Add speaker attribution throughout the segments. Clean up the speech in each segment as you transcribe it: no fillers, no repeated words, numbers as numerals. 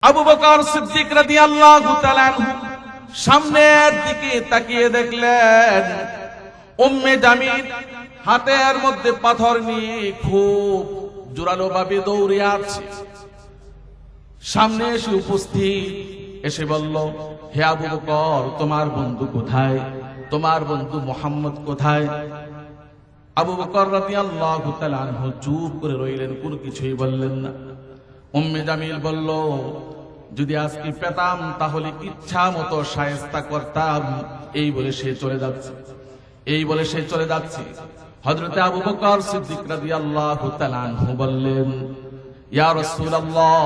Speaker 1: আবু বকর সিদ্দিক রাদিয়াল্লাহু তাআলা সামনের দিকে তাকিয়ে দেখলেন উম্মে জামিল হাতের মধ্যে পাথর নিয়ে খুব জোরালো ভাবে দৌড়ে আসছে। সামনে এসে উপস্থিত, এসে বলল, হে আবু বকর, তোমার বন্ধু কোথায়? তোমার বন্ধু মুহাম্মদ কোথায়? আবু বকর রাদিয়াল্লাহু তাআলা আনহু চুপ করে রইলেন, কোনো কিছুই বললেন না। উম্মে জামিল বলল, যদি আজকে পেতাম তাহলে ইচ্ছা মতো শায়েস্তা করতাম। এই বলে সে চলে যাচ্ছে, এই বলে সে চলে যাচ্ছে। হযরতে আবু বকর সিদ্দিক রাদিয়াল্লাহু তাআলা আনহু বললেন, ইয়া রাসূলুল্লাহ,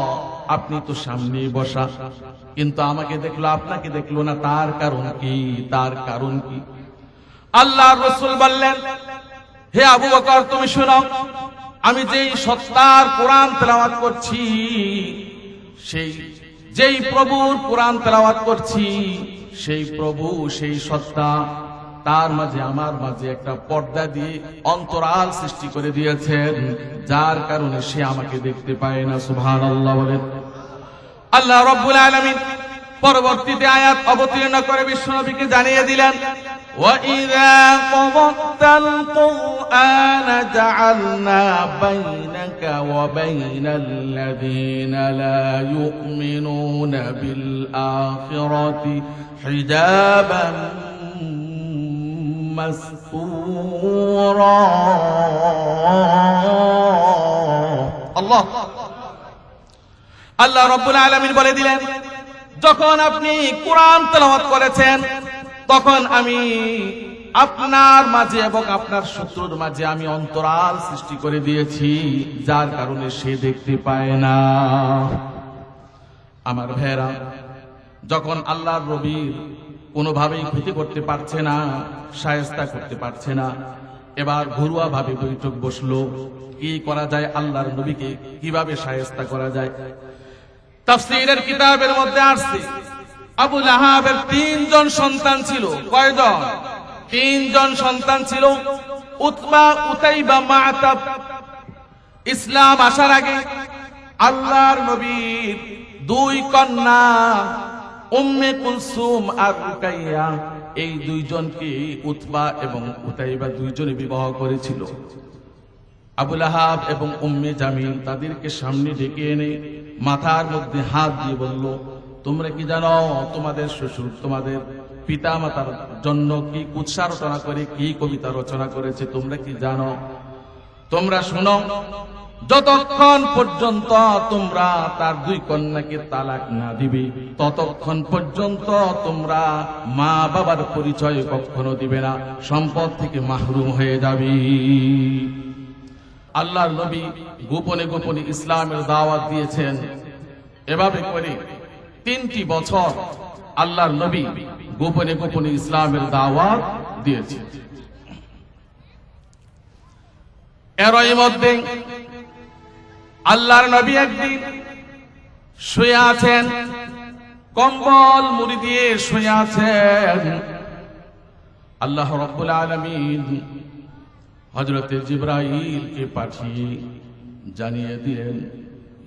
Speaker 1: আপনি তো সামনেই বসা, কিন্তু আমাকে দেখলো আপনাকে দেখলো না, তার কারণ কি? তার কারণ কি? আল্লাহর রাসূল বললেন, হে আবু বকর, তুমি শোনো, আমি যেই সত্তার কোরআন তেলাওয়াত করছি, যেই প্রভুর কোরআন তেলাওয়াত করছি, সেই প্রভু, সেই সত্তা, তার মাঝে আমার মাঝে একটা পর্দা দিয়ে অন্তরাল সৃষ্টি করে দিয়েছেন, যার কারণে সে আমাকে দেখতে পায় না। সুবহানাল্লাহ বলেন। আল্লাহ রাব্বুল আলামিন পরবর্তীতে আয়াত অবতীর্ণ করে বিশ্বনবীকে জানিয়ে দিলেন, وَإِذَا قَرَأْتَ الْقُرْآنَ جَعَلْنَا بَيْنَكَ وَبَيْنَ الَّذِينَ لَا يُؤْمِنُونَ بِالْآخِرَةِ حِجَابًا مَسْتُورًا। আল্লাহ রাব্বুল আলামিন বলে দিলেন, যখন আপনি কোরআন তেলাওয়াত করেছেন, তখন আমি আপনার মাঝে এবং আপনার শত্রুর মাঝে আমি অন্তরাল সৃষ্টি করে দিয়েছি, যার কারণে সে দেখতে পায় না। আমার ভাইরা, যখন আল্লাহর নবীর কোনোভাবেই ক্ষতি করতে পারছে না, শায়েস্তা করতে পারছে না, এবার ঘরোয়া ভাবে বৈঠক বসলো, কি করা যায়, আল্লাহর নবীকে কিভাবে শায়েস্তা করা যায়। তাফসীরের কিতাবের মধ্যে আসছে, আবু লাহাবের 3 জন সন্তান ছিল। কয়জন? 3 জন সন্তান ছিল। উতবা, উতাইবা, মা'তাব। ইসলাম আসার আগে আল্লাহর নবীর 2 কন্যা উম্মে কুলসুম আর রুকাইয়া, এই 2 জনকে উতবা এবং উতাইবা 2 জনে বিবাহ করেছিল। আবু লাহাব এবং উম্মে জামিল তাদেরকে সামনে ডেকে এনে মাথার মধ্যে হাত দিয়ে বলল, তোমরা কি জানো তোমাদের শ্বশুর তোমাদের পিতা মাতার জন্য কি কুৎসা রচনা করে, কি কবিতা রচনা করেছে? তোমরা কি জানো? তোমরা শোনো, যতক্ষণ পর্যন্ত তোমরা তার 2 কন্যাকে তালাক না দিবে, ততক্ষণ পর্যন্ত তোমরা মা বাবার পরিচয় কখনো দিবে না, সম্পদ থেকে মাহরুম হয়ে যাবে। আল্লাহর নবী গোপনে গোপনে ইসলামের দাওয়াত দিয়েছেন। এভাবে করে 3টি বছর আল্লাহর নবী গোপনে গোপনে ইসলামের দাওয়াত দিয়েছেন। এরই মধ্যে আল্লাহর নবী একদিন শুয়ে আছেন, কম্বল মুড়ি দিয়ে শুয়ে আছেন। আল্লাহ রাব্বুল আলামিন হযরতে জিবরাইলকে পাঠিয়ে জানিয়ে দিলেন,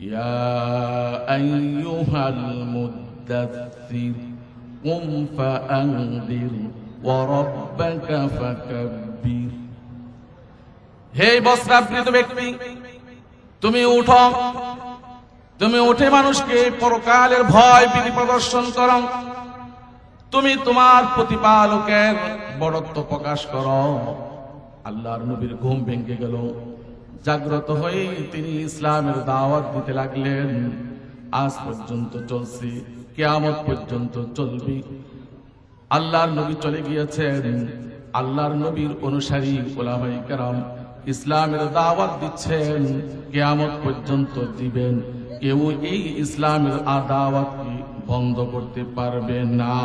Speaker 1: ইয়া আইয়ুহাল মুদ্দাথির কুম ফাআনদির ওয়া রাব্বাকা ফাকাব্বির। হে বস্ত্রাবৃত ব্যক্তি, তুমি উঠো, তুমি উঠে মানুষকে পরকালের ভয় ভীতি প্রদর্শন করো, তুমি তোমার প্রতিপালকের বড়ত্ব প্রকাশ করো। আল্লাহর নবীর ঘুম ভেঙে গেল। জাগ্রত হয়ে তিনি ইসলামের দাওয়াত দিতে লাগলেন। আজ পর্যন্ত চলছে, কিয়ামত পর্যন্ত চলবে। আল্লাহর নবী চলে গিয়েছেন, আল্লাহর নবীর অনুসারী উলামায়ে কেরাম ইসলামের দাওয়াত দিচ্ছেন, কিয়ামত পর্যন্ত দিবেন। কেউ এই ইসলামের দাওয়াতকে বন্ধ করতে পারবে না।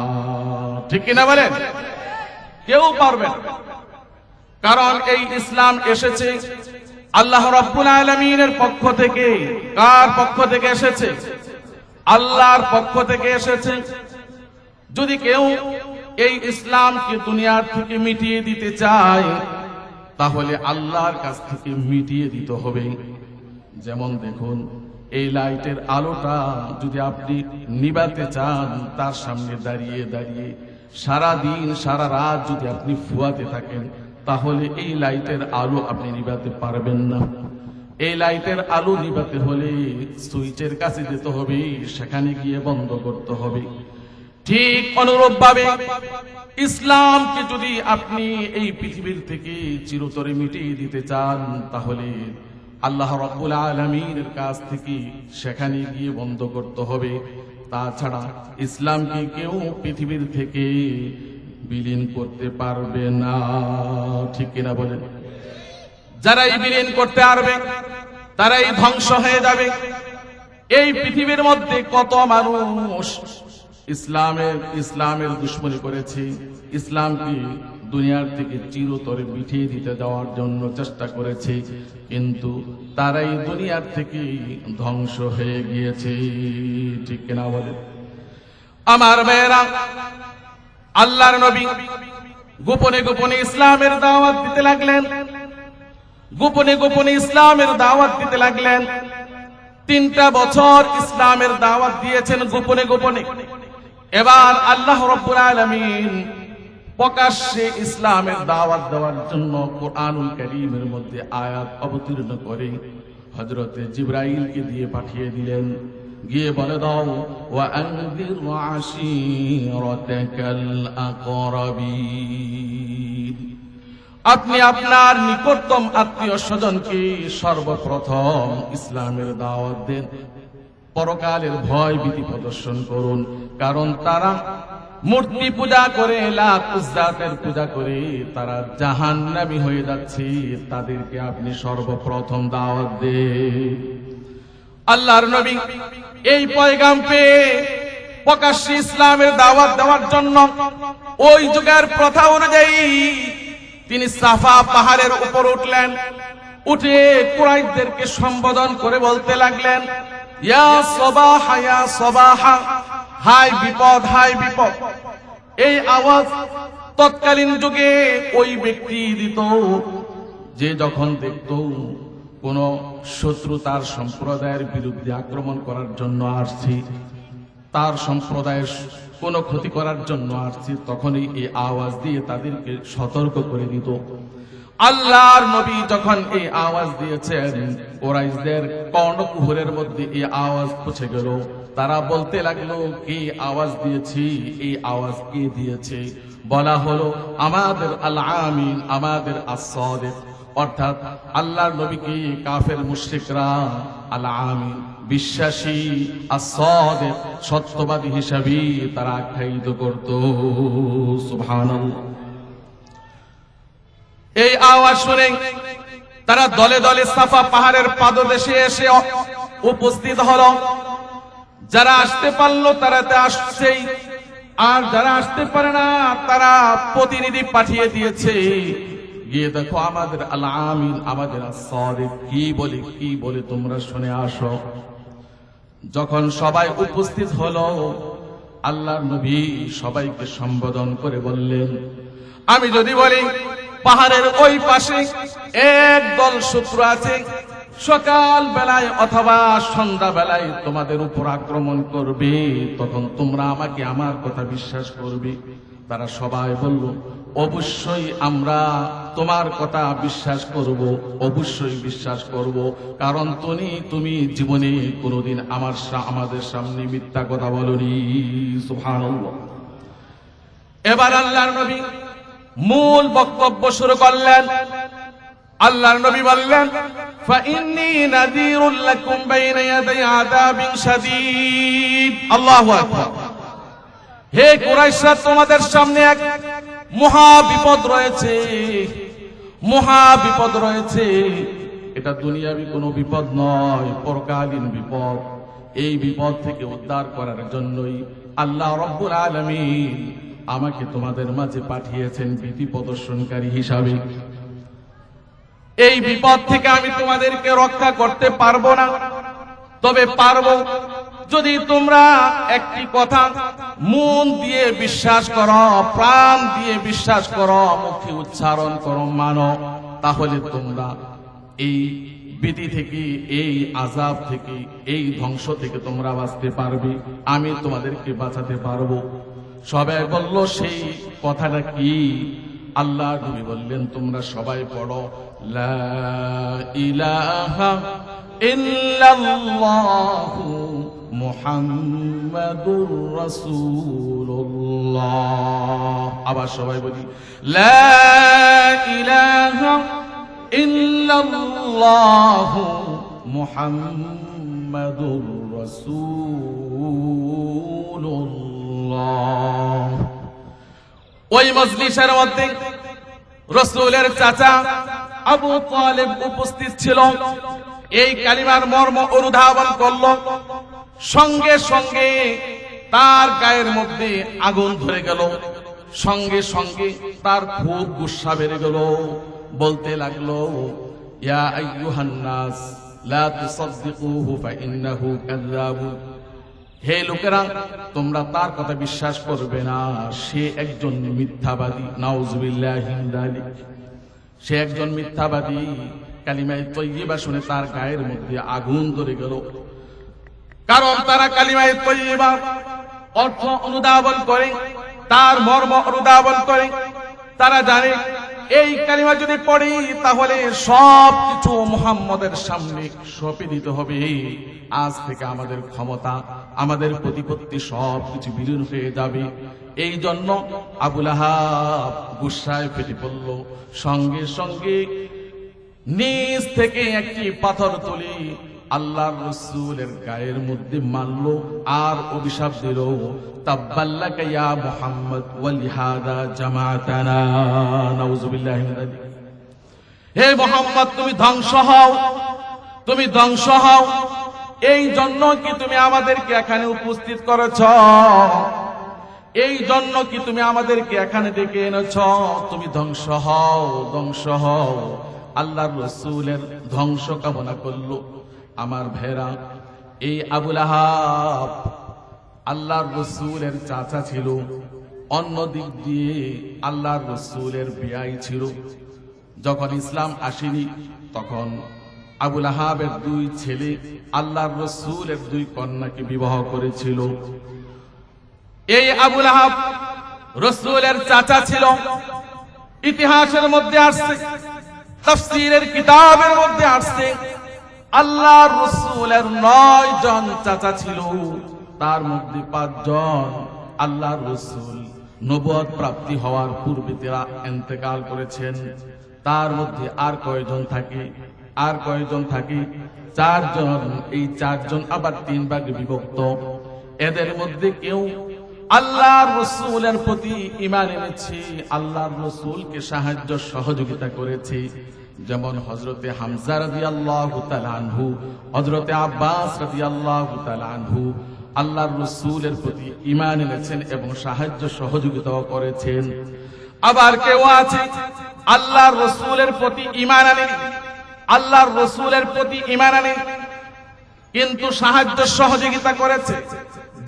Speaker 1: ঠিক কিনা বলেন? কেউ পারবে না। কারণ এই ইসলাম এসেছে আল্লাহ রাব্বুল আলামিনের পক্ষ থেকে। কার পক্ষ থেকে এসেছে? আল্লাহর পক্ষ থেকে এসেছে। যদি কেউ এই ইসলামকে দুনিয়ার থেকে মিটিয়ে দিতে চায়, তাহলে আল্লাহর কাছ থেকে মিটিয়ে দিতে হবে। যেমন দেখুন, এই লাইটের আলোটা যদি আপনি নিভাতে চান, তার সামনে দাঁড়িয়ে দাঁড়িয়ে সারা দিন সারা রাত যদি আপনি ফুয়াতে থাকেন, তাহলে এই লাইটের আলো আপনি নিভাতে পারবেন না। এই লাইটের আলো নিভাতে হলে সুইচের কাছে যেতে হবে, সেখানে গিয়ে বন্ধ করতে হবে। ঠিক অনুরূপ ভাবে ইসলামকে যদি আপনি এই পৃথিবীর থেকে চিরতরে মিটিয়ে দিতে চান, তাহলে আল্লাহ রাব্বুল আলামিনের কাছ থেকে সেখানে গিয়ে বন্ধ করতে হবে। তাছাড়া ইসলামকে কেউ পৃথিবীর থেকে বিলীন করতে পারবে না। ঠিক কিনা বলেন? যারাই বিলীন করতে পারবে তারাই ধ্বংস হয়ে যাবে। এই পৃথিবীর মধ্যে কত মানুষ ইসলামের দুশমনি করেছে, ইসলামকে দুনিয়ার থেকে চিরতরে মিটিয়ে দিতে যাওয়ার জন্য চেষ্টা করেছে, কিন্তু তারাই দুনিয়ার থেকে ধ্বংস হয়ে গিয়েছে। ঠিক কিনা বলেন? আমার ভাইয়েরা, আল্লাহর নবী গোপনে গোপনে ইসলামের দাওয়াত দিতে লাগলেন, গোপনে গোপনে ইসলামের দাওয়াত দিতে লাগলেন। 3টা বছর ইসলামের দাওয়াত দিয়েছেন গোপনে গোপনে। এবার আল্লাহ রাব্বুল আলামিন প্রকাশ্যে ইসলামের দাওয়াত দেওয়ার জন্য কোরআনুল কারীমের মধ্যে আয়াত অবতীর্ণ করে হযরতে জিবরাইলকে দিয়ে পাঠিয়ে দিলেন, গিয়ে বলে দাও, ওয়া আনযির আশীরাতাকাল আকরাবিন, আপনি আপনার নিকটতম আত্মীয় স্বজনকে সর্বপ্রথম ইসলামের দাওয়াত দেন, পরকালের ভয় ভীতি প্রদর্শন করুন। কারণ তারা মূর্তি পূজা করে, লাত উজ্জাতের পূজা করে তারা জাহান্নামী হয়ে যাচ্ছে, তাদেরকে আপনি সর্বপ্রথম দাওয়াত দেন। আল্লাহর নবী এই পয়গাম পেয়ে প্রকাশ্যে ইসলামের দাওয়াত দেওয়ার জন্য ওই যুগের প্রথা অনুযায়ী তিনি সাফা পাহাড়ের উপর উঠলেন। উঠে কুরাইশদেরকে সম্বোধন করে বলতে লাগলেন, ইয়া সবাহা ইয়া সবাহা, হাই বিপদ হাই বিপদ। এই আওয়াজ তৎকালীন যুগে ওই ব্যক্তি দিত যে যখন দেখত কোন শত্রু তার সম্প্রদায়ের বিরুদ্ধে আক্রমণ করার জন্য আসছে, তার সম্প্রদায়ের কোন ক্ষতি করার জন্য আসছে, তখনই এই আওয়াজ দিয়ে তাদেরকে সতর্ক করে দিত। আল্লাহর নবী যখন এই আওয়াজ দিয়েছেন, কুরাইশদের কর্ণকুহরের মধ্যে এই আওয়াজ পৌঁছে গেল। তারা বলতে লাগলো, কি আওয়াজ দিয়েছি, এই আওয়াজ কে দিয়েছে? বলা হলো, আমাদের আল আমিন, আমাদের as-সাদিক, অর্থাৎ আল্লাহর নবীকে কাফের মুশরিকরা আল আমিন, বিশ্বাসী, as-সাদিক, সত্যবাদী হিসাবে তারা আখ্যায়িত করত। সুবহানাল্লাহ। এই আওয়াজ শুনে তারা দলে দলে সাফা পাহাড়ের পাদদেশে এসে উপস্থিত হলো। যারা আসতে পারলো তারা তো আসছেই, আর যারা আসতে পারে না তারা প্রতিনিধি পাঠিয়ে দিয়েছে, গিয়ে দেখো আমাদের আল আমিন, আমাদের as-সাদিক কি বলে তোমরা শুনে আসো। যখন সবাই উপস্থিত হলো, আল্লাহর নবী সবাইকে সম্বোধন করে বললেন, আমি যদি বলি পাহাড়ের ওই পাশে একদল শত্রু আছে, সকাল বেলায় অথবা সন্ধ্যা বেলায় তোমাদের উপর আক্রমণ করবে, তখন তোমরা আমাকে আমার কথা বিশ্বাস করবে? তারা সবাই বলল, অবশ্যই আমরা তোমার কথা বিশ্বাস করব, অবশ্যই বিশ্বাস করব, কারণ তুমি জীবনে কোনোদিন আমাদের সামনে মিথ্যা কথা বলনি। সুবহানাল্লাহ। এবার আল্লাহর নবী মূল বক্তব্য শুরু করলেন। আল্লাহর নবী বললেন, ফাইন্নী নাযীরুল লাকুম বাইনা ইয়াদাই আযাবিন শাদীদ। আল্লাহু আকবার। হে কুরাইশরা, তোমাদের সামনে এক মহা বিপদ রয়েছে, মহা বিপদ রয়েছে। এটা দুনিয়াবি কোনো বিপদ নয়, পরকালীন বিপদ। এই বিপদ থেকে উদ্ধার করার জন্যই আল্লাহ রাব্বুল আলামিন আমাকে তোমাদের মাঝে পাঠিয়েছেন ভীতি প্রদর্শনকারী হিসাবে। এই বিপদ থেকে আমি তোমাদেরকে রক্ষা করতে পারবো না, তবে পারবো যদি তোমরা একটি কথা মন দিয়ে বিশ্বাস করো, প্রাণ দিয়ে বিশ্বাস করো, মুখে উচ্চারণ করো, মানো, তাহলে তোমরা এই ভীতি থেকে, এই আযাব থেকে, এই ধ্বংস থেকে তোমরা বাঁচতে পারবে, আমি তোমাদেরকে বাঁচাতে পারবো। সবাই বলল সেই কথাটা কি? আল্লাহ নবী বললেন, তোমরা সবাই পড়ো, লা ইলাহা ইল্লাল্লাহু মুহাম্মাদুর রাসূলুল্লাহ। আবার সবাই বলি, লা ইলাহা ইল্লাল্লাহু মুহাম্মাদুর রাসূলুল্লাহ। ওই মজলিসের মধ্যে রাসূলের চাচা আবু তালিব উপস্থিত ছিল। এই কালিমার মর্ম অনুধাবন করল, সঙ্গে সঙ্গে তার গায়ের মধ্যে আগুন ধরে গেল, সঙ্গে সঙ্গে তার খুব গুসা বেড়ে গেল। বলতে লাগলো, ইয়া আইয়ুহান নাস লা তুসাদ্দিকুহু ফাইন্নাহু কাযাব। হে লোকেরা, তোমরা তার কথা বিশ্বাস করবে না, সে একজন মিথ্যাবাদী। নাউযুবিল্লাহি মিন যালিক, সে একজন মিথ্যাবাদী। কালিমায়ে তয়্যিবা শুনে তার গায়ের মধ্যে আগুন ধরে গেল। কারণ তারা কালিমায়ে তয়্যিবার অর্থ অনুধাবন করে, তার মর্ম অনুধাবন করে। তারা জানে এই কালিমা যদি পড়ি তাহলে সব কিছু মুহাম্মদের সামনে সঁপে দিতে হবে। আজ থেকে আমাদের ক্ষমতা, আমাদের প্রতিপত্তি সব কিছু বিলীন হয়ে যাবে। এই জন্য আবু লাহাব গুসায় ফেটে পড়ল। সঙ্গে সঙ্গে নিচ থেকে একটি পাথর তুলে আল্লাহর রাসূলের গায়ের মধ্যে মারল আর অভিশাপ দিল, তাব্বাল্লাকা ইয়া মুহাম্মদ ওয়া লিহাযা জামাতানা। নাউযুবিল্লাহি মিন যালিক। হে মুহাম্মদ, তুমি ধ্বংস হও, তুমি ধ্বংস হও। এই জন্য কি তুমি আমাদেরকে এখানে উপস্থিত করেছ? এই জন্য কি তুমি আমাদেরকে এখানে ডেকে এনেছ? তুমি ধ্বংস হও, ধ্বংস হও। আল্লাহর রাসূলের ধ্বংস কামনা করলো। আমার ভাইরা, এই আবু লাহাব আল্লাহর রাসূলের চাচা ছিল, অন্য দিক দিয়ে আল্লাহর রাসূলের বিয়াই ছিল। যখন ইসলাম আসেনি তখন আবু লাহাবের দুই ছেলে আল্লাহর রাসূলের দুই কন্যাকে বিবাহ করেছিল। এই আবু লাহাব রাসূলের চাচা ছিল। ইতিহাসের মধ্যে আসছে, তাফসীরের কিতাবের মধ্যে আসছে, আল্লাহর রাসূলের 9 জন চাচা ছিল, তার মধ্যে 5 জন আল্লাহর রাসূল নবুয়ত প্রাপ্তি হওয়ার পূর্বে তারা ইন্তেকাল করেছেন। তার মধ্যে আর কয়জন থাকে? আর কয়জন থাকে? 4 জন। এই 4 জন আবার 3 ভাগে বিভক্ত। এদের মধ্যে কেউ আল্লাহর রাসূলের প্রতি ঈমান এনেছে, আল্লাহর রাসূলকে সাহায্য সহযোগিতা করেছে, যেমন হযরতে হামজা রাদিয়াল্লাহু তাআলা আনহু, হযরতে আব্বাস রাদিয়াল্লাহু তাআলা আনহু আল্লাহর রাসূলের প্রতি ঈমান এনেছেন এবং সাহায্য সহযোগিতাও করেছেন। আবার কেউ আছে আল্লাহর রাসূলের প্রতি ঈমান আনেনি, আল্লাহর রাসূলের প্রতি ঈমান আনেনি কিন্তু সাহায্য সহযোগিতা করেছে,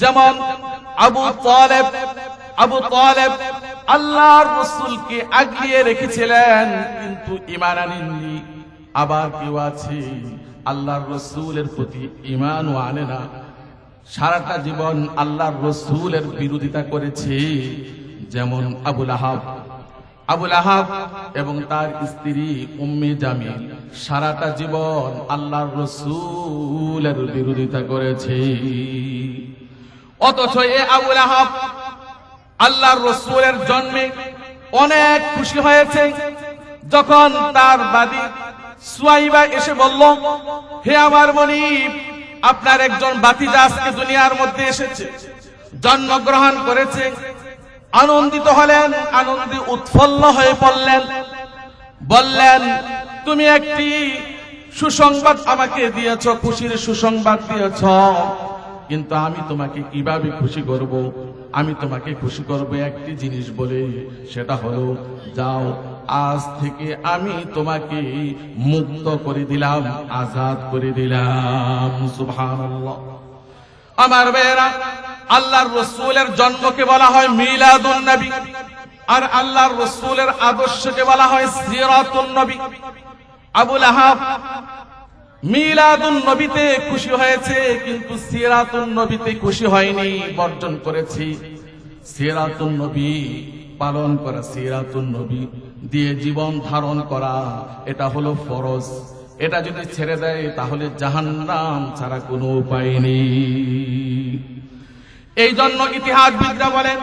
Speaker 1: যেমন আবু তালেব। আবু তালেব আল্লাহর রাসূলকে আগলিয়ে রেখেছিলেন কিন্তু ঈমান আনেননি। আবার কেউ আছে আল্লাহর রাসূলের প্রতি ঈমানও আনে না, সারাটা জীবন আল্লাহর রাসূলের বিরোধিতা করেছে, যেমন আবু লাহাব। আবু লাহাব এবং তার স্ত্রী উম্মে জামিল সারাটা জীবন আল্লাহর রাসূলের বিরোধিতা করেছে। অথচ এই আবু লাহাব আল্লাহর রাসূলের জন্মে অনেক খুশি হয়েছে। যখন তার বাদী সুয়াইবা এসে বলল, হে আমার মনিব, আপনার একজন ভাতিজা আজকে দুনিয়ার মধ্যে এসেছে, জন্মগ্রহণ করেছে। আনন্দিত হলেন, আনন্দে উৎফুল্ল হয়ে পড়লেন। বললেন, তুমি একটি সুসংবাদ আমাকে দিয়েছ, খুশির সুসংবাদ দিয়েছ, কিন্তু আমি তোমাকে কিভাবে খুশি করব? আমি তোমাকে খুশি করব একটি জিনিস বলে, সেটা হলো যাও, আজ থেকে আমি তোমাকে মুক্ত করে দিলাম, আজাদ করে দিলাম। সুবহানাল্লাহ। আমার ভাইয়েরা, আল্লাহর রাসূলের জন্মকে বলা হয় মিলাদুন নবী, আর আল্লাহর রাসূলের আদর্শকে বলা হয় সিরাতুন নবী। আবু লাহাব মিলাদুন নবীতে খুশি হয়েছে, কিন্তু সিরাতুন নবীতে খুশি হয়নি, বর্জন করেছি। সিরাতুন নবী পালন করা, সিরাতুন নবী দিয়ে জীবন ধারণ করা, এটা হলো ফরজ। এটা যদি ছেড়ে দেয় তাহলে জাহান্নাম ছাড়া কোনো উপায় নেই। এই জন্য ইতিহাসবিদরা বলেন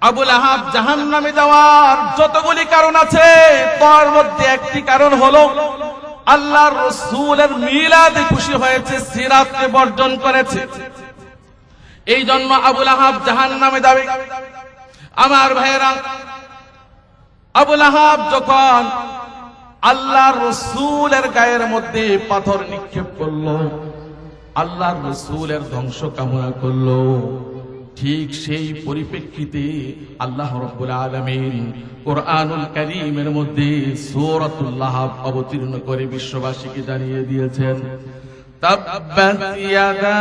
Speaker 1: আবু লাহাব জাহান্নামে যাওয়ার যতগুলি কারণ আছে, তার মধ্যে একটি কারণ হলো আল্লাহর রাসূলের মিলাদে খুশি হয়েছে, সিরাতকে বর্জন করেছে। এই জন্য আবু লাহাব জাহান্নামে যাবে। আমার ভাইয়েরা, আবু লাহাব যখন আল্লাহর রাসূলের গায়ের মধ্যে পাথর নিক্ষেপ করলো, আল্লাহর রাসূলের ধ্বংস কামনা করলো, ঠিক সেই পরিপ্রেক্ষিতে আল্লাহ রাব্বুল আলামিন কোরআনুল কারীমের মধ্যে সূরাতুল লাহাব অবতীর্ণ করে বিশ্ববাসীকে জানিয়ে দিয়েছেন, তাব্বাত ইয়াদা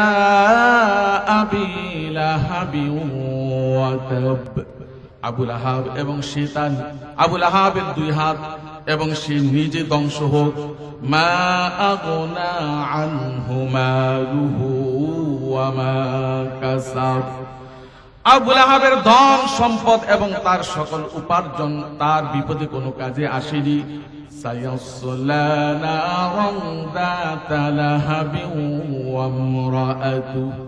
Speaker 1: আবি লাহাবি ওয়া তাব। আবু লাহাব এবং শয়তান, আবু লাহাবের দুই হাত এবং সে নিজে ধ্বংস হোক। মা আগনা আনহু মালুহু ওয়া মা কাসাব। আবু লাহাবের ধন সম্পদ এবং তার সকল উপার্জন তার বিপদে কোনো কাজে আসেনি। সায়াসলা নারান যাতা লাহাবিন ওয়া ইমরাআতুহু।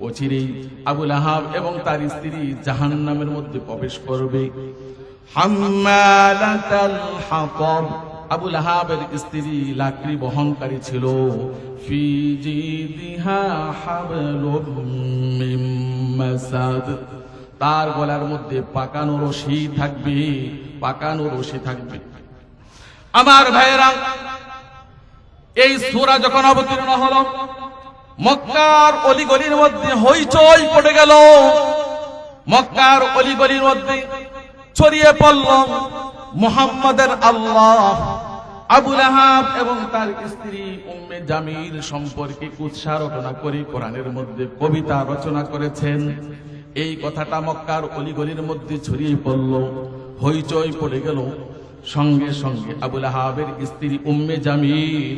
Speaker 1: অচিরেই আবু লাহাব এবং তার স্ত্রী জাহান্নামের মধ্যে প্রবেশ করবে। হাম্মালাতাল হাতাব। আবু লাহাবের স্ত্রী লাকড়ি বহনকারী ছিল। ফি জিদিহা হাবলুম মিন মাসাদ। তার গলার মধ্যে পাকানো রশি থাকবে, পাকানো রশি থাকবে। আমার ভাইয়েরা, এই সূরা যখন অবতীর্ণ হলো, মক্কার অলিগলির মধ্যে হইচই পড়ে গেল। মক্কার অলিগলির মধ্যে ছড়িয়ে পড়ল মুহাম্মাদের আল্লাহ। আবু লাহাব এবং তার স্ত্রী উম্মে জামিল সম্পর্কে কুৎসা রচনা করে কোরআনের মধ্যে কবিতা রচনা করেছেন। এই কথাটা মক্কার অলিগলির মধ্যে ছড়িয়ে পড়ল, হইচই পড়ে গেল। সঙ্গে সঙ্গে আবু লাহাবের স্ত্রী উম্মে জামিল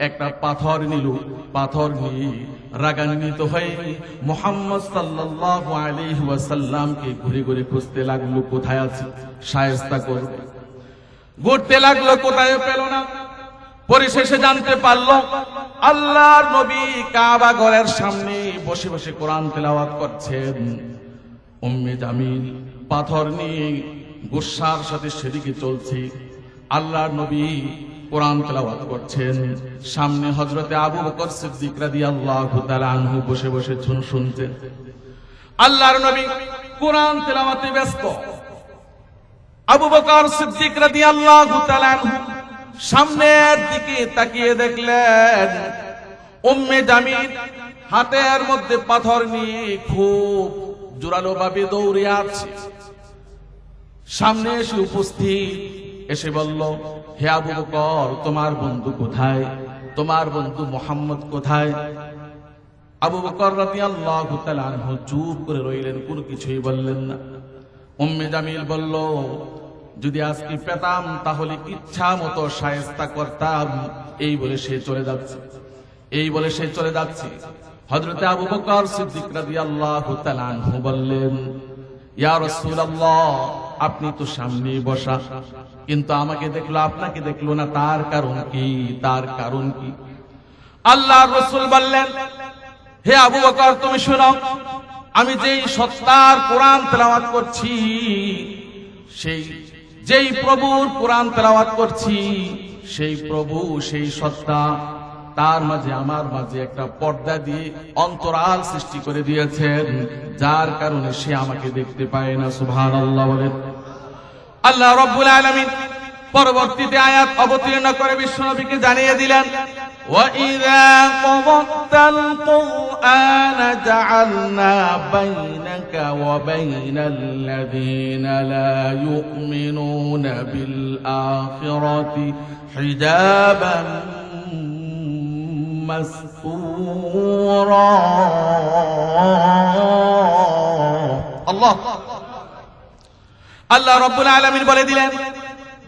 Speaker 1: একটা পাথর নিল। পাথর নিয়ে রাগান্বিত হয়ে মুহাম্মদ সাল্লাল্লাহু আলাইহি ওয়াসাল্লামকে ঘুরে ঘুরে খুঁজতে লাগলো, কোথায় আছে, শায়েস্তা করবে। ঘুরতে লাগলো, কোথায় পেল না। পরিশেষে জানতে পারলো আল্লাহর নবী কাবা ঘরের সামনে বসে বসে কোরআন তেলাওয়াত করছেন। উম্মে জামিল পাথর নিয়ে গুসার সাথে সেদিকে চলছে। আল্লাহর নবী কোরআন তেলাওয়াত করছেন, সামনে হযরতে আবু বকর সিদ্দিক রাদিয়াল্লাহু তাআলা আনহু বসে বসে শুনছেন। আল্লাহর নবী কোরআন তেলাওয়াতে ব্যস্ত। আবু বকর সিদ্দিক রাদিয়াল্লাহু তাআলা আনহু সামনের দিকে তাকিয়ে দেখলেন উম্মে জামিল হাতের মধ্যে পাথর নিয়ে খুব জোরালো ভাবে দৌড়ে আসছে। সামনে এসে উপস্থিত, এসে বলল, হে আবু বকর, তোমার বন্ধু কোথায়? তোমার বন্ধু মুহাম্মদ কোথায়? আবু বকর রাদিয়াল্লাহু তাআলা আনহু চুপ করে রইলেন, কোনো কিছুই বললেন না। উম্মে জামিল বলল, যদি আজকে পেতাম তাহলে ইচ্ছা মতো শায়েস্তা করতাম। এই বলে সে চলে যাচ্ছে, এই বলে সে চলে যাচ্ছে। হযরতে আবু বকর সিদ্দিক রাদিয়াল্লাহু তাআলা আনহু বললেন, ইয়া রাসূলুল্লাহ, আপনি তো সামনে বসা, কিন্তু আমাকে দেখলো আপনাকে দেখলো না, তার কারণ কি? তার কারণ কি? আল্লাহর রাসূল বললেন, হে আবু বকর, তুমি শোনো, আমি যেই সত্তার কোরআন তেলাওয়াত করছি, সেই যেই প্রভুর কোরআন তেলাওয়াত করছি, সেই প্রভু, সেই সত্তা, তার মাঝে আমার মাঝে একটা পর্দা দিয়ে অন্তরাল সৃষ্টি করে দিয়েছেন, যার কারণে সে আমাকে দেখতে পায় না। সুবহানাল্লাহ বলেন। আল্লাহ রাব্বুল আলামিন পরবর্তীতে আয়াত অবতীর্ণ করে বিশ্বনবীকে জানিয়ে দিলেন, وَإِذَا قَرَأْتَ الْقُرْآنَ جَعَلْنَا بَيْنَكَ وَبَيْنَ الَّذِينَ لَا يُؤْمِنُونَ بِالْآخِرَةِ حِجَابًا مَسْتُورًا। আল্লাহ আল্লাহ রাব্বুল আলামিন বলে দিলেন,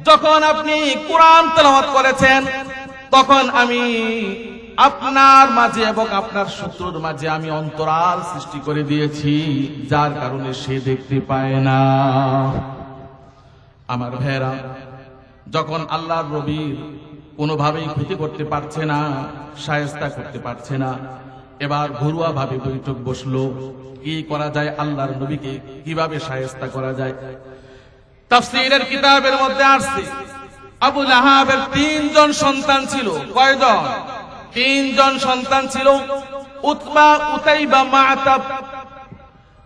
Speaker 1: যখন আপনি কোরআন তেলাওয়াত করেছেন, তখন আমি আপনার মাঝে এবং আপনার শত্রুর মাঝে আমি অন্তরাল সৃষ্টি করে দিয়েছি, যার কারণে সে দেখতে পায় না। আমার ভাইরা, যখন আল্লাহর নবীর কোনোভাবেই ক্ষতি করতে পারছে না, শায়েস্তা করতে পারছে না, এবার ঘরোয়া ভাবে বৈঠক বসলো, কি করা যায়, আল্লাহর নবীকে কিভাবে শায়েস্তা করা যায়। তাফসীরের কিতাবের মধ্যে আসছে, আবু লাহাবের 3 জন সন্তান ছিল। কয়জন? 3 জন সন্তান ছিল। উতবা, উতাইবা, মাআতাব।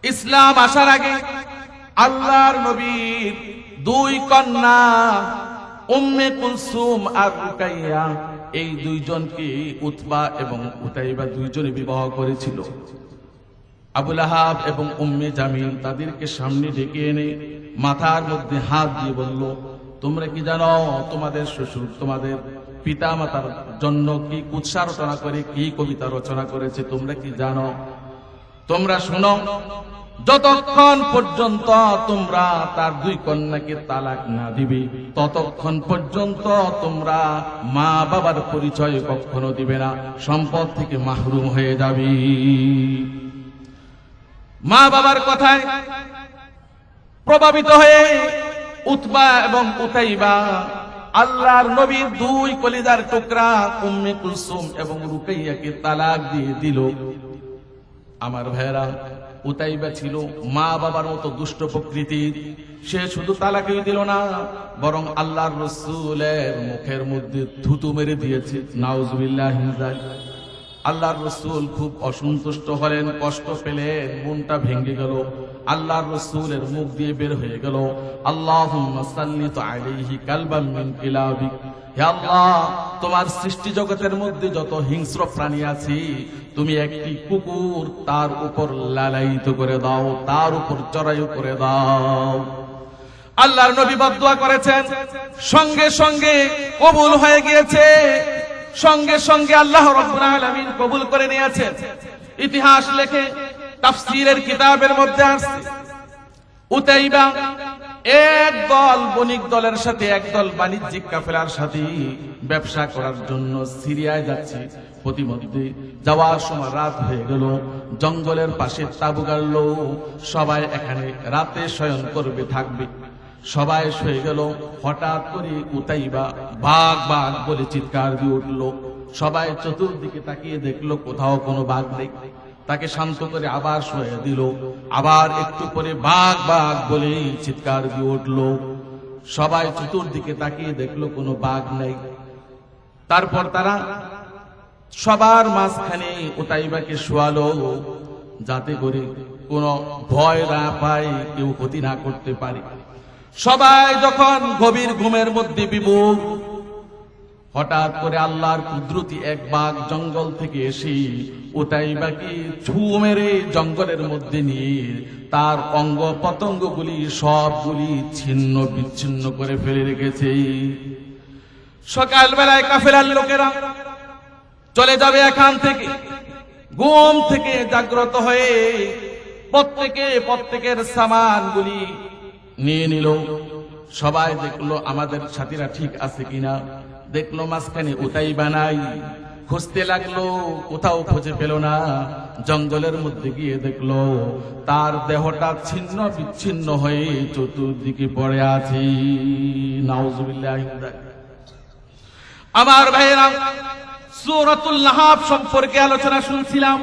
Speaker 1: ইসলাম আসার আগে আল্লাহর নবীর 2 কন্যা উম্মে কুলসুম আর রুকাইয়া, এই 2 জনকে উতবা এবং উতাইবা 2 জনে বিবাহ করেছিল। আবু লাহাব এবং উম্মে জামিল তাদেরকে সামনে ডেকে এনে মাথার মধ্যে হাত দিয়ে বলল, তোমরা কি জানো তোমাদের শ্বশুর তোমাদের পিতা মাতার জন্য কি কুৎসা রচনা করে, কি কবিতা রচনা করেছে, তোমরা কি জানো? তোমরা শোনো, যতক্ষণ পর্যন্ত তোমরা তার 2 কন্যাকে তালাক না দিবে, ততক্ষণ পর্যন্ত তোমরা মা বাবার পরিচয় কখনো দিবে না, সম্পদ থেকে মাহরুম হয়ে যাবে। মা বাবার কথায় প্রভাবিত হয়ে উতবা এবং উতাইবা আল্লাহর নবীর 2 কলিজার টুকরা উম্মে কুলসুম এবং রুকাইয়াকে তালাক দিয়ে দিল। আমার ভাইরা, উতাইবা ছিল মা বাবার মতো দুষ্ট প্রকৃতির। সে শুধু তালাকই দিল না, বরং আল্লাহর রাসূলের মুখের মধ্যে থুতু মেরে দিয়েছে। নাউজুবিল্লাহি মিন যালিক। আল্লাহর রাসূল খুব অসন্তুষ্ট হলেন, কষ্ট পেলেন, মনটা ভেঙে গেল। আল্লাহর রাসূলের মুখ দিয়ে বের হয়ে গেল, আল্লাহুম্মা সাল্লিত আলাইহি কালবাম মিন কিলাবিক। হে আল্লাহ, তোমার সৃষ্টি জগতের মধ্যে যত হিংস্র প্রাণী আছে, তুমি একটি কুকুর তার উপর লালায়িত করে দাও, তার উপর চড়াই করে দাও। আল্লাহর নবী বদদুয়া করেছেন, সঙ্গে সঙ্গে কবুল হয়ে গিয়েছে। সঙ্গে সঙ্গে আল্লাহ রাব্বুল আলামিন কবুল করে নিয়েছেন। ইতিহাস লেখে তাফসীরের কিতাবের মধ্যে আছে, উতাইবা এক দল বণিক দলের সাথে, একদল বাণিজ্যিক কাফেলার সাথে ব্যবসা করার জন্য সিরিয়ায় যাচ্ছে। প্রতিমধ্যে যাওয়ার সময় রাত হয়ে গেল, জঙ্গলের পাশে তাঁবু গাড়ল, সবাই এখানে রাতে শয়ন করবে, থাকবে। সবাই শুয়ে গেল। হঠাৎ করে উতাইবা বাঘ বাঘ বলে চিৎকার দিয়ে উঠল। সবাই চতুর্দিকে তাকিয়ে দেখলো কোথাও কোনো বাঘ নেই। তাকে শান্ত করে আবার শুয়ে দিল। আবার একটু পরে বাঘ বাঘ বলে চিৎকার দিয়ে উঠল। সবাই চতুর্দিকে তাকিয়ে দেখলো কোনো বাঘ নেই। তারপর তারা সবার মাঝখানে উতাইবাকে শোয়ালো, যাতে করে কোনো ভয় না পায়, কেউ ক্ষতি না করতে পারে। সবাই যখন গভীর ঘুমের মধ্যে বিমুখ, হঠাৎ করে আল্লাহর কুদরতি এক বাঘ জঙ্গল থেকে এসে উতাইবাকে ছু মেরে জঙ্গলের মধ্যে নিয়ে তার অঙ্গ পতঙ্গগুলি সবগুলি ছিন্ন বিচ্ছিন্ন করে ফেলে রেখেছে। সকালবেলায় কাফেলার লোকেরা চলে যাবে এখান থেকে। ঘুম থেকে জাগ্রত হয়ে প্রত্যেকের সামানগুলি নিয়ে নিল। সবাই দেখলো আমাদের সাথীরা ঠিক আছে কিনা। দেখলো মাঝখানে উতাইবা নাই। খুঁজতে লাগলো, কোথাও খুঁজে পেল না। জঙ্গলের মধ্যে গিয়ে দেখলো তার দেহটা ছিন্ন বিচ্ছিন্ন হয়ে চতুর্দিকে পড়ে আছে। নাউজুবিল্লাহি মিন যালিক। আমার ভাইরা, সূরাতুল লাহাব সম্পর্কে আলোচনা শুনছিলাম।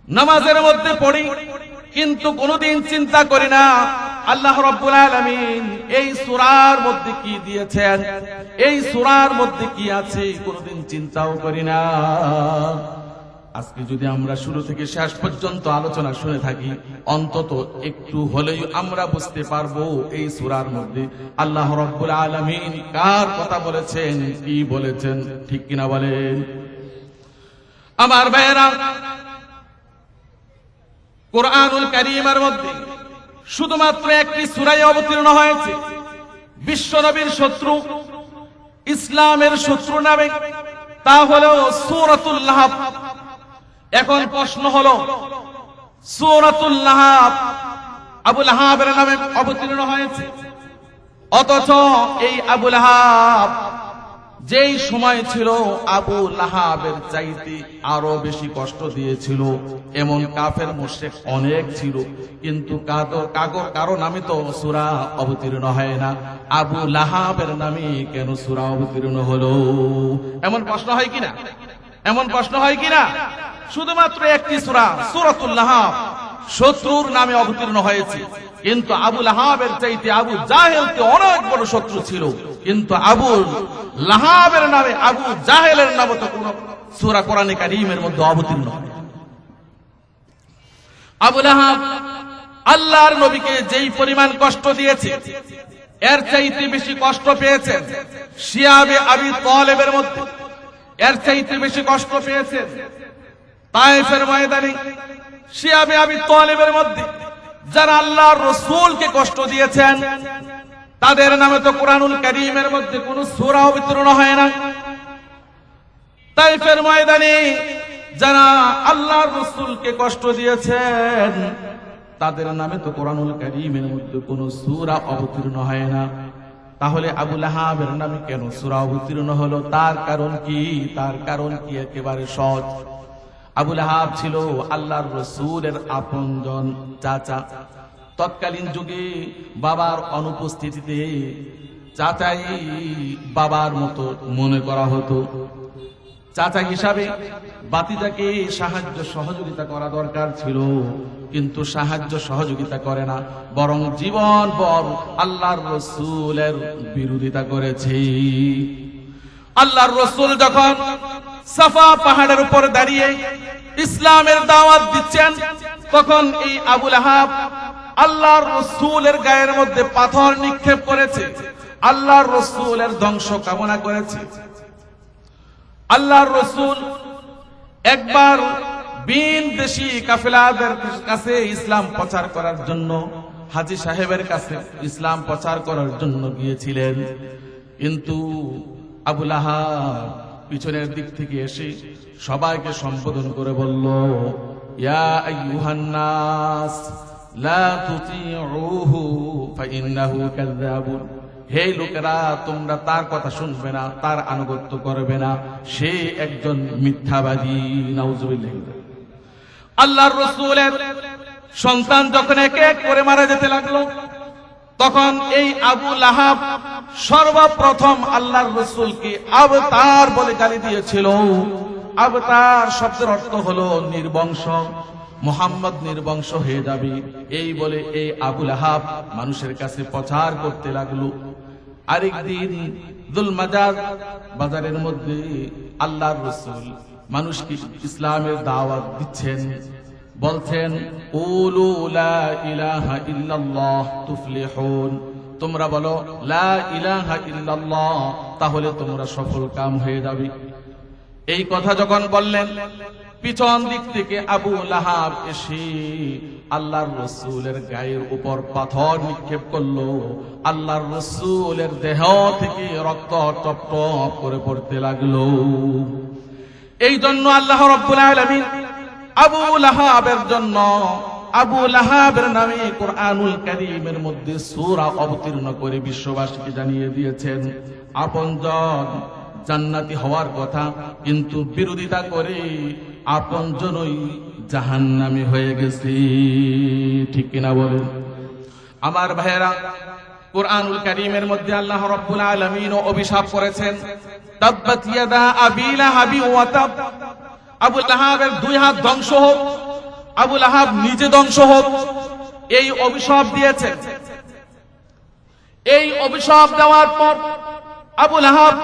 Speaker 1: নামাজের মধ্যে পড়ি, কিন্তু কোনোদিন চিন্তা করি না আল্লাহ রাব্বুল আলামিন এই সূরার মধ্যে কি দিয়েছেন, এই সূরার মধ্যে কি আছে, কোনোদিন চিন্তাও করি না। আজকে যদি আমরা শুরু থেকে শেষ পর্যন্ত আলোচনা শুনে থাকি, অন্তত একটু হলেই আমরা বুঝতে পারবো এই সূরার মধ্যে আল্লাহ রাব্বুল আলামিন কার কথা বলেছেন, কি বলেছেন, ঠিক কিনা বলেন? আমার ভাইয়েরা, কুরআনুল কারীমের মধ্যে শুধুমাত্র একটি সূরায় অবতীর্ণ হয়েছে বিশ্বনবীর শত্রু, ইসলামের শত্রু নামে, তা হলো সূরাতুল লাহাব। এখন প্রশ্ন হলো, সূরাতুল লাহাব আবু লাহাবের নামে অবতীর্ণ হয়েছে, অথচ এই আবু লাহাব যেই সময় ছিল আবু লাহাবের চাইতে আরো বেশি কষ্ট দিয়েছিল এমন কাফের মুশরিক অনেক ছিল, কিন্তু কারো নামে তো সূরা অবতীর্ণ হয় না, আবু লাহাবের নামে কেন সূরা অবতীর্ণ হলো? এমন প্রশ্ন হয় কিনা? এমন প্রশ্ন হয় কিনা? শুধুমাত্র একটি সূরা, সূরাতুল লাহাব, শত্রুর নামে অবতীর্ণ হয়েছে, কিন্তু আবু লাহাবের চাইতে আবু জাহেলকে অনেক বড় শত্রু ছিল, কিন্তু আবু লাহাবের নামে আবু জাহেলের নামে তো কোন সূরা কোরআনে কারীমের মধ্যে অবতীর্ণ হয়। আবু লাহাব আল্লাহর নবীকে যেই পরিমাণ কষ্ট দিয়েছে এর চাইতে বেশি কষ্ট পেয়েছেন শিয়াবে আবি তালেবের মধ্যে, এর চাইতে বেশি কষ্ট পেয়েছেন তায়েফের ময়দানে শিয়াবে আবি তালেবের মধ্যে। যারা আল্লাহর রাসূলকে কষ্ট দিয়েছেন তাদের নামে তো কোরআনুল কারীমের মধ্যে কোন সূরা অবতীর্ণ হয় না। তায়েফের ময়দানে যারা আল্লাহর রাসূলকে কষ্ট দিয়েছেন তাদের নামে তো কোরআনুল কারীমের মধ্যে কোন সূরা অবতীর্ণ হয় না। তাহলে আবু লাহাবের নামে কেন সূরা অবতীর্ণ হলো? তার কারণ কি? তার কারণ কি? একেবারে সহজ। আবু লাহাব ছিল আল্লাহর রাসূলের আপনজন চাচা। তৎকালীন যুগে বাবার অনুপস্থিতিতে চাচাই বাবার মতো মনে করা হতো। চাচা হিসাবে বাতিজাকে সাহায্য সহযোগিতা করা দরকার ছিল, কিন্তু সাহায্য সহযোগিতা করে না, বরং জীবনভর আল্লাহর রাসূলের বিরোধিতা করেছে। আল্লাহর রাসূল যখন সাফা পাহাড়ের উপর দাঁড়িয়ে ইসলামের দাওয়াত দিচ্ছেন তখন এই আবু লাহাব আল্লাহর রাসূলের গায়ের মধ্যে পাথর নিক্ষেপ করেছে, আল্লাহর রাসূলের ধ্বংস কামনা করেছে। আল্লাহর রাসূল একবার বিনদেশী কাফেলাদের কাছে ইসলাম প্রচার করার জন্য, হাজী সাহেবের কাছে ইসলাম প্রচার করার জন্য গিয়েছিলেন, কিন্তু আবু লাহাব পিছনের দিক থেকে এসে সবাইকে সম্বোধন করে বলল, ইয়া আইয়ুহান নাস লা তুতিউহু ফাইন্নাহু কাযাবুন। হে লোকেরা, তোমরা তার কথা শুনবে না, তার আনুগত্য করবে না, সে একজন মিথ্যাবাদী। নাউজুবিল্লাহ। আল্লাহর রাসূলের সন্তান যখন এক এক করে মারা যেতে লাগলো তখন এই আবু লাহাব সর্বপ্রথম আল্লাহর রাসূলকে আবতার বলে গালি দিয়েছিল। আবতার শব্দের অর্থ হলো নির্বংশ, মুহাম্মদ নির্বংশ হয়ে যাবে, এই বলে এই আবু লাহাব মানুষের কাছে প্রচার করতে লাগলো। আরেকদিন যুলমাজাজ বাজারের মধ্যে আল্লাহর রাসূল মানুষকে ইসলামের দাওয়াত দিচ্ছেন, বলছেন কুলু লা ইলাহা ইল্লাল্লাহ তুফলিহুন, তোমরা বলো লা ইলাহা ইল্লাল্লাহ, তাহলে তোমরা সফল কাম হয়ে যাবে। এই কথা যখন বললেন পিছন দিক থেকে আবু লাহাব এসে আল্লাহর রাসূলের গায়ের উপর পাথর নিক্ষেপ করলো। আল্লাহর রাসূলের দেহ থেকে রক্ত টপ টপ করে পড়তে লাগলো। এই জন্য আল্লাহ রাব্বুল আলামিন আবু লাহাবের জন্য, আবু লাহাবের নামে কোরআনুল কারীমের মধ্যে সূরা অবতীর্ণ করে বিশ্ববাসীকে জানিয়ে দিয়েছেন আপনজন জান্নাতি হওয়ার কথা, কিন্তু বিরোধিতা করে আপনজনই জাহান্নামী হয়ে গেছে। ঠিক কিনা বলেন? আমার ভাইয়েরা, কোরআনুল কারীমের মধ্যে আল্লাহ রাব্বুল আলামিন অভিশাপ করেছেন, তাব্বাত ইয়াদা আবি লাহাবি ওয়া তাব, আবু লাহাবের দুই হাত ধ্বংস হোক, আবু লাহাব নিজে ধ্বংস হোক, এই অভিশাপ দিয়েছেন। এই অভিশাপ দেওয়ার পর আবু লাহাব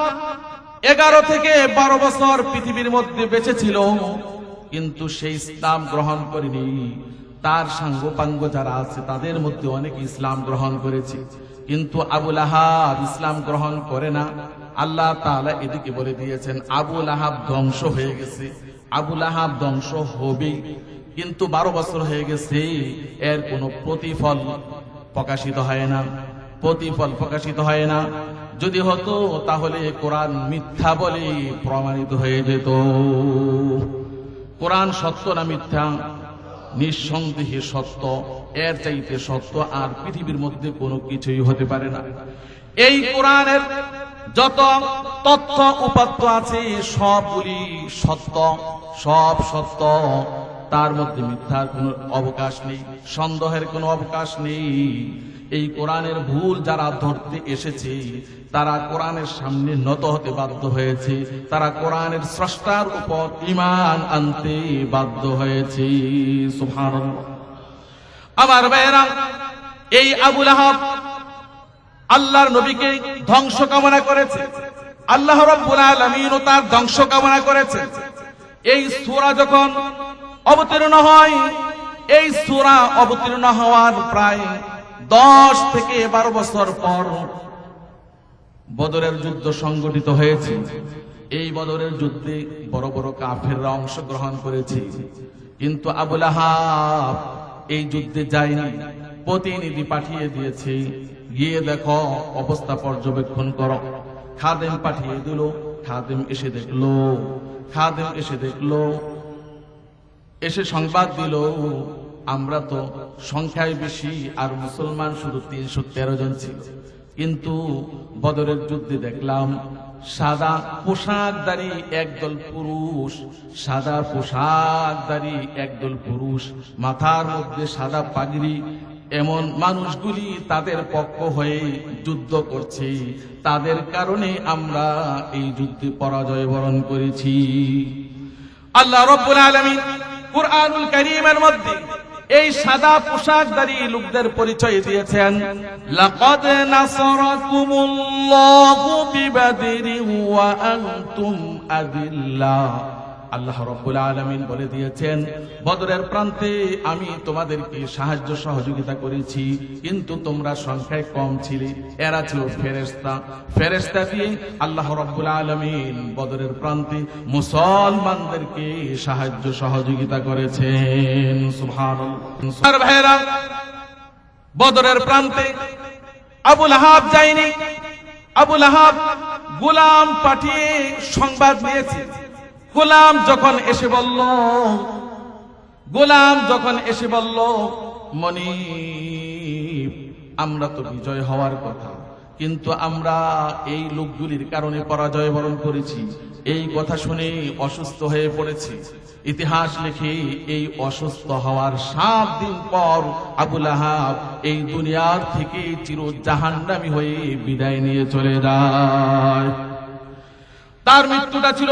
Speaker 1: 11 থেকে 12 বছর পৃথিবীর মধ্যে বেঁচে ছিল, কিন্তু সেই ইসলাম গ্রহণ করেনি। তার সাঙ্গপাঙ্গ যারা আছে তাদের মধ্যে অনেকে ইসলাম গ্রহণ করেছে, কিন্তু আবু লাহাব ইসলাম গ্রহণ করে না। আল্লাহ তাআলা এদিকে বলে দিয়েছেন আবু লাহাব ধ্বংস হয়ে গেছে, আবু লাহাব ধ্বংস হবে, কিন্তু 12 বছর হয়ে গেছে, এর কোনো প্রতিফল প্রকাশিত হয় না, প্রতিফল প্রকাশিত হয় না। যদি হতো তাহলে কোরআন মিথ্যা বলে প্রমাণিত হয়ে যেত। কোরআন সত্য না মিথ্যা? নিঃসন্দেহে সত্য, এর চাইতে সত্য আর পৃথিবীর মধ্যে কোনো কিছুই হতে পারে না। এই কোরআনের যত তথ্য উপাত্ত আছে সবগুলি সত্য, সব সত্য, তার মধ্যে মিথ্যার কোনো অবকাশ নেই, সন্দেহের কোনো অবকাশ নেই। এই কোরআনের ভুল যারা ধরতে এসেছে তারা কোরআনের সামনে নত হতে বাধ্য হয়েছে, তারা কোরআনের স্রষ্টার উপর ঈমান আনতে বাধ্য হয়েছে। সুবহানাল্লাহ। আমার ভাইয়েরা, এই আবু লাহাব আল্লাহর নবীকে ধ্বংস কামনা করেছে, আল্লাহ রাব্বুল আলামিনও তার ধ্বংস কামনা করেছে। এই সূরা যখন অবতীর্ণ হয়, এই সূরা অবতীর্ণ হওয়ার প্রায় 10 থেকে 12 বছর পর বদরের যুদ্ধ সংগঠিত হয়েছে। এই বদরের যুদ্ধে বড় বড় কাফেররা অংশগ্রহণ করেছে, কিন্তু আবু লাহাব এই যুদ্ধে যায়নি, প্রতিনিধি পাঠিয়ে দিয়েছে, গিয়ে দেখো, অবস্থা পর্যবেক্ষণ করো। খাদেম পাঠিয়ে দিল, খাদেম এসে দেখলো, এসে সংবাদ দিল, আমরা তো সংখ্যায় বেশি আর মুসলমান শুধু 313 জন ছিল, কিন্তু বদরের যুদ্ধে দেখলাম সাদা পোশাকধারী একদল পুরুষ, সাদা পোশাকধারী একদল পুরুষ, মাথার মধ্যে সাদা পাগড়ি, এমন মানুষগুলি তাদের পক্ষ হয়ে যুদ্ধ করছে, তাদের কারণে আমরা এই যুদ্ধে পরাজয় বরণ করেছি। আল্লাহ রাব্বুল আলামিন কুরআনুল কারীমের মধ্যে এই সাদা পোশাকধারী লোকদের পরিচয় দিয়েছেন। লাকাদ নাসারাকুমুল্লাহু বিবাদরিন ওয়া আনতুম আযিল্লা। আল্লাহ রাব্বুল আলামিন বলে দিয়েছেন, বদরের প্রান্তে আমি তোমাদেরকে সাহায্য সহযোগিতা করেছি, কিন্তু তোমরা সংখ্যায় কম ছিলে, এরা ছিল ফেরেশতা। ফেরেশতা দিয়ে আল্লাহ রাব্বুল আলামিন বদরের প্রান্তে মুসলমানদেরকে সাহায্য সহযোগিতা করেছেন। সুবহানাল্লাহ। ভাইরা, বদরের প্রান্তে আবু লাহাব যায়নি, আবু লাহাব গোলাম পাঠিয়ে সংবাদ নিয়েছে। গোলাম যখন এসে বলল, মনিব, আমরা তো বিজয় হওয়ার কথা, কিন্তু আমরা এই লোকগুলির কারণে পরাজয় বরণ করেছি, এই কথা শুনে অসুস্থ হয়ে পড়েছি। ইতিহাস লিখে এই অসুস্থ হওয়ার 7 দিন পর আবু লাহাব এই দুনিয়ার থেকে চির জাহান্নামী হয়ে বিদায় নিয়ে চলে যায়। তার মৃত্যুটা ছিল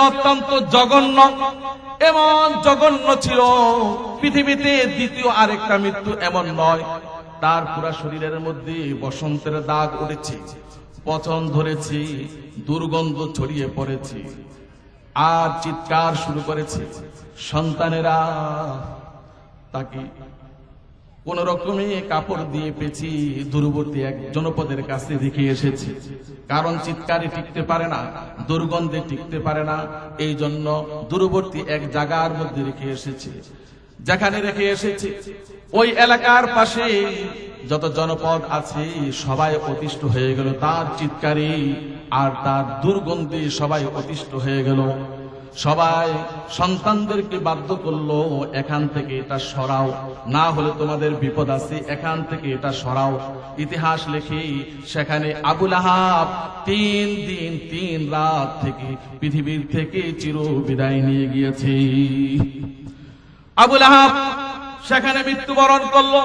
Speaker 1: অত্যন্ত জঘন্য, এমন জঘন্য ছিল, পৃথিবীতে দ্বিতীয় আরেকটা মৃত্যু এমন নয়। তার পুরা শরীরের মধ্যে বসন্তের দাগ উঠেছে, পচন ধরেছে, দুর্গন্ধ ছড়িয়ে পড়েছে, আর চিৎকার শুরু করেছে। সন্তানেরা তাকে কোন রকমে কাপড় দিয়ে পেঁচি দূরবর্তী এক জনপদের কাছে রেখে এসেছে, কারণ চিৎকারে টিকতে পারে না, দুর্গন্ধে টিকতে পারে না, এই জন্য দূরবর্তী এক জায়গার মধ্যে রেখে এসেছে। যেখানে রেখে এসেছে ওই এলাকার পাশে যত জনপদ আছে সবাই অতিষ্ঠ হয়ে গেল তার চিৎকারে আর তার দুর্গন্ধে, সবাই অতিষ্ঠ হয়ে গেল। সবাই সন্তানদেরকে বাধ্য করলো, এখান থেকে এটা সরাও, না হলে তোমাদের বিপদ আছে, এখান থেকে এটা সরাও। ইতিহাস লেখে সেখানে আবু লাহাব 3 দিন 3 রাত থেকে পৃথিবীর থেকে চির বিদায় নিয়ে গিয়েছে। আবু লাহাব সেখানে মৃত্যুবরণ করলো।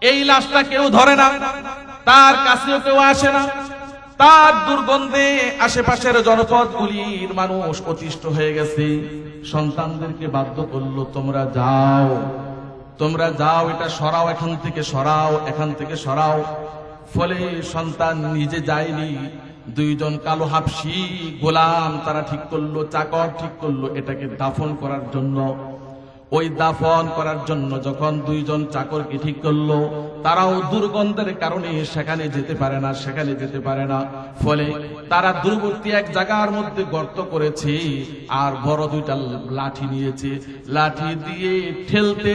Speaker 1: এই লাশটা কেউ ধরে না, তার কাছেও কেউ আসে না, তার দুর্গন্ধে আশেপাশের জনপদগুলির মানুষ অতিষ্ঠ হয়ে গেছে। সন্তানদেরকে বাধ্য করলো, তোমরা যাও, এটা সরাও, এখান থেকে সরাও। ফলে সন্তান নিজে যায়নি, 2 জন কালো হাবশি গোলাম তারা ঠিক করলো, চাকর ঠিক করলো এটাকে দাফন করার জন্য। ওই দাফন করার জন্য যখন 2 জন চাকরকে ঠিক করলো, তারাও দুর্গন্ধের কারণে সেখানে যেতে পারে না। ফলে তারা দূরবর্তী এক জায়গার মধ্যে গর্ত করেছে আর বড় 2টা লাঠি নিয়েছে। লাঠি দিয়ে ঠেলতে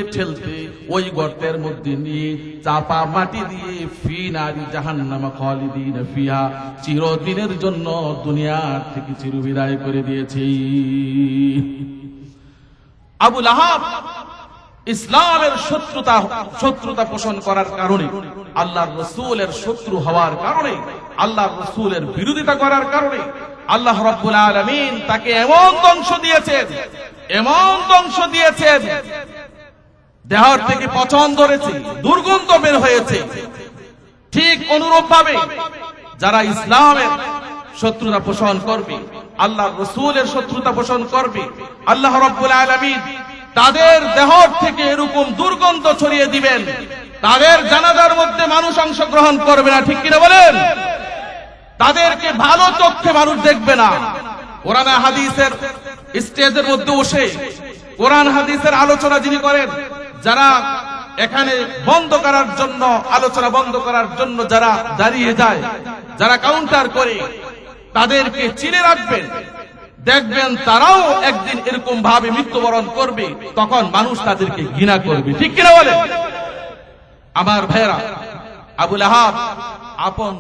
Speaker 1: ওই গর্তের মধ্যে নিয়ে চাপা মাটি দিয়ে ফি নারি জাহান্নামা খালিদিন ফিহা, চিরদিনের জন্য দুনিয়ার থেকে চিরবিদায় করে দিয়েছে। আবু লাহাব ইসলামের শত্রুতা পোষণ করার কারণে, আল্লাহর রাসূলের শত্রু হওয়ার কারণে, আল্লাহর রাসূলের বিরোধিতা করার কারণে আল্লাহ রাব্বুল আলামিন তাকে এমন ধ্বংস দিয়েছেন, দেহর থেকে পচন ধরেছে, দুর্গন্ধ বের হয়েছে। ঠিক অনুরূপ ভাবে যারা ইসলামের শত্রুতা পোষণ করবে, আল্লাহর রাসূলের শত্রুতা পোষণ করবে, আল্লাহ রাব্বুল আলামিন তাদের দেহর থেকে এরকম দুর্গন্ধ ছড়িয়ে দিবেন, তাদের জানাজার মধ্যে মানুষ অংশগ্রহণ করবে না। ঠিক কিনা বলেন? তাদেরকে ভালো চোখে মানুষ দেখবে না। কোরআন হাদিসের স্টেজের মধ্যে বসে কোরআন হাদিসের আলোচনা যিনি করেন, যারা এখানে বন্ধ করার জন্য, আলোচনা বন্ধ করার জন্য যারা দাঁড়িয়ে যায়, যারা কাউন্টার করে, তাদেরকে চিনে রাখবেন। দেখবেন তারাও একদিন এরকম ভাবে মৃত্যুবরণ করবে, তখন মানুষ তাদেরকে ঘৃণা করবে। ঠিক কিনা বলেন? আমার ভাইরা, আবু লাহাব আপন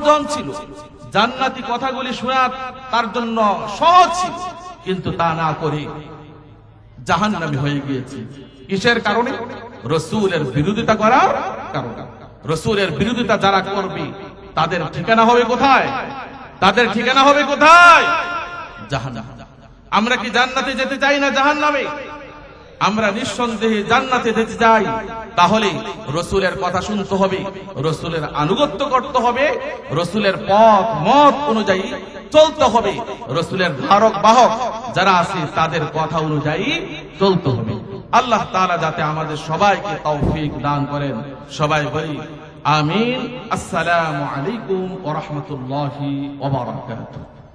Speaker 1: জন ছিল, জান্নাতি কথাগুলি শোনা তার জন্য সহজ ছিল, কিন্তু তা না করে জাহান্নামী হয়ে গিয়েছে। কিসের কারণে? রাসূলের বিরোধিতা করার কারণে। রাসূলের বিরোধিতা যারা করবে তাদের ঠিকানা হবে কোথায়? জাহান্নাম। আমরা কি জান্নাতে যেতে চাই না জাহান্নামে? আমরা নিঃসন্দেহে জান্নাতে যেতে চাই। তাহলে রাসূলের কথা শুনতে হবে, রাসূলের আনুগত্য করতে হবে, রাসূলের পথ মত অনুযায়ী চলতে হবে, রাসূলের ধারক বাহক যারা আছে তাদের কথা অনুযায়ী চলতে হবে। আল্লাহ তাআলা যাতে আমাদের সবাইকে তৌফিক দান করেন। সবাই বলি আমিন। আসসালামু আলাইকুম ওয়া রাহমাতুল্লাহি ওয়া বারাকাতুহু।